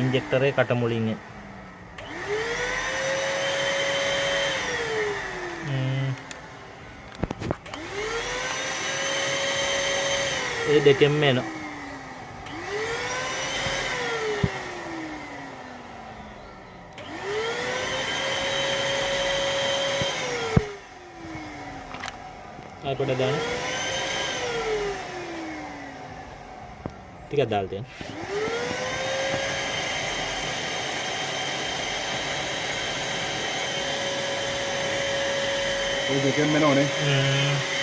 ඉන්ජෙක්ටරේ කට මුලින් ඒ දෙකෙන්ම එනවා. ආ පොඩ දාන්න. ටිකක් දාලා තියන්න. ඔය දෙකෙන් එනවනේ.